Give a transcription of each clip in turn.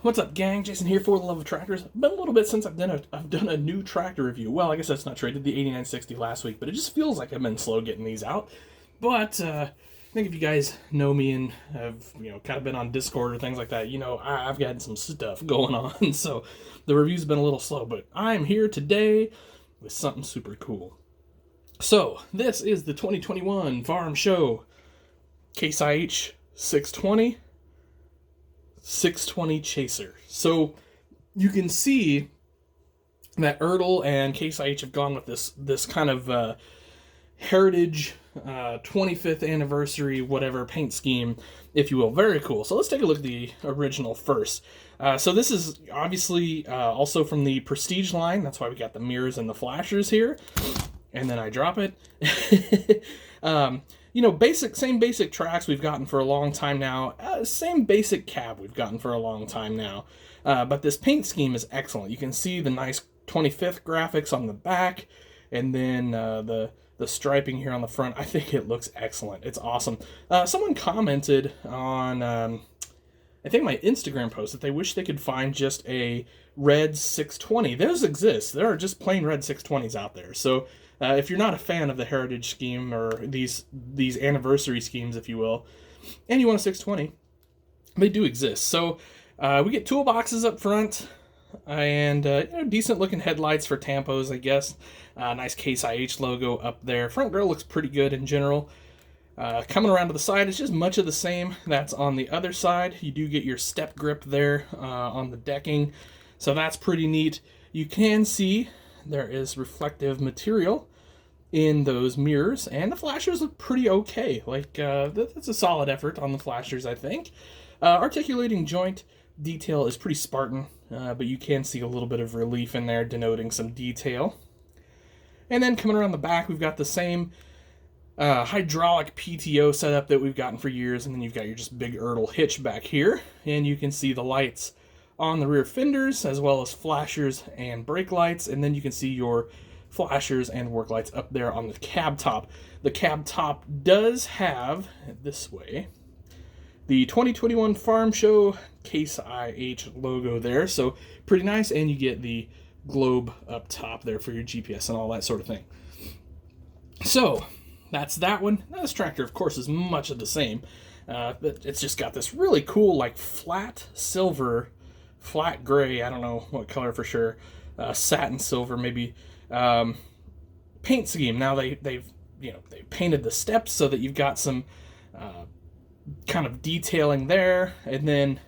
What's up, gang? Jason here for the Love of Tractors. Been a little bit since I've done a new tractor review. Well, I guess that's not true. I did the 8960 last week, but it just feels like I've been slow getting these out. But I think if you guys know me and have kind of been on Discord or things like that, I've got some stuff going on, so the review's been a little slow. But I'm here today with something super cool. So this is the 2021 Farm Show Case IH 620 Chaser. So you can see that Ertl and Case IH have gone with this kind of heritage 25th anniversary whatever paint scheme, if you will. Very cool. So let's take a look at the original first. So this is obviously also from the Prestige line. That's why we got the mirrors and the flashers here. And then I drop it. Same basic tracks we've gotten for a long time now. Same basic cab we've gotten for a long time now. But this paint scheme is excellent. You can see the nice 25th graphics on the back, and then the striping here on the front. I think it looks excellent. It's awesome. Someone commented on, I think my Instagram post, that they wish they could find just a red 620. Those exist. There are just plain red 620s out there. So if you're not a fan of the heritage scheme or these anniversary schemes, if you will, and you want a 620, they do exist. So we get toolboxes up front and decent looking headlights for tampos, I guess. Nice Case IH logo up there. Front grille looks pretty good in general. Coming around to the side, it's just much of the same that's on the other side. You do get your step grip there on the decking, so that's pretty neat. You can see there is reflective material in those mirrors, and the flashers look pretty okay. That's a solid effort on the flashers, I think. Articulating joint detail is pretty Spartan, but you can see a little bit of relief in there denoting some detail. And then coming around the back, we've got the same hydraulic PTO setup that we've gotten for years, and then you've got your just big Ertl hitch back here, and you can see the lights on the rear fenders, as well as flashers and brake lights, and then you can see your flashers and work lights up there on the cab top. The cab top does have, this way, the 2021 Farm Show Case IH logo there, so pretty nice, and you get the globe up top there for your GPS and all that sort of thing. So that's that one. This tractor, of course, is much of the same, but it's just got this really cool, flat silver, flat gray, I don't know what color for sure, satin silver maybe, paint scheme. Now they've painted the steps so that you've got some kind of detailing there, and then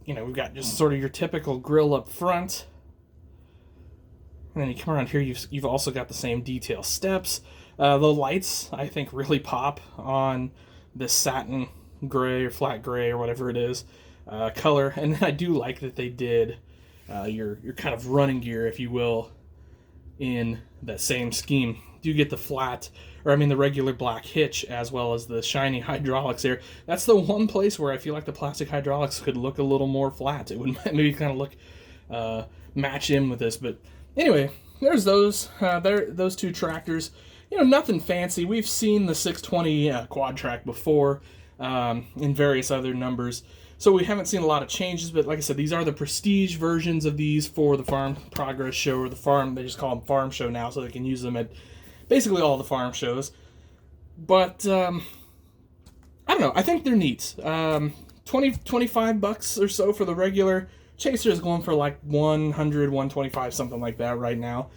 we've got just sort of your typical grille up front, and then you come around here, you've also got the same detail steps. The lights, I think, really pop on this satin gray or flat gray or whatever it is color. And then I do like that they did your kind of running gear, if you will, in that same scheme. You get the regular black hitch, as well as the shiny hydraulics there. That's the one place where I feel like the plastic hydraulics could look a little more flat. It would maybe kind of look match in with this. But anyway, there's those two tractors. Nothing fancy. We've seen the 620 Quadtrac before in various other numbers, so we haven't seen a lot of changes. But like I said, these are the Prestige versions of these for the Farm Progress Show, or the Farm. They just call them Farm Show now, so they can use them at basically all the farm shows. But I don't know. I think they're neat. $25 or so for the regular. Chaser is going for like 100, 125, something like that right now.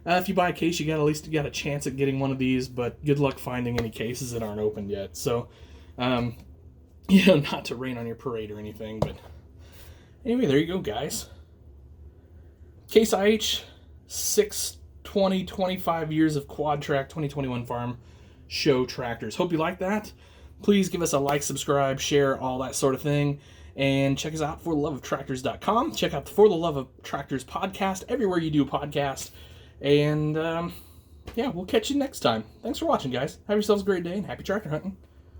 If you buy a case, at least you got a chance at getting one of these, but good luck finding any cases that aren't opened yet. So, not to rain on your parade or anything, but anyway, there you go, guys. Case IH 620, 25 years of Quadtrac 2021 Farm Show tractors. Hope you like that. Please give us a like, subscribe, share, all that sort of thing. And check us out, fortheloveoftractors.com. Check out the For the Love of Tractors podcast, everywhere you do a podcast. And, we'll catch you next time. Thanks for watching, guys. Have yourselves a great day, and happy tractor hunting.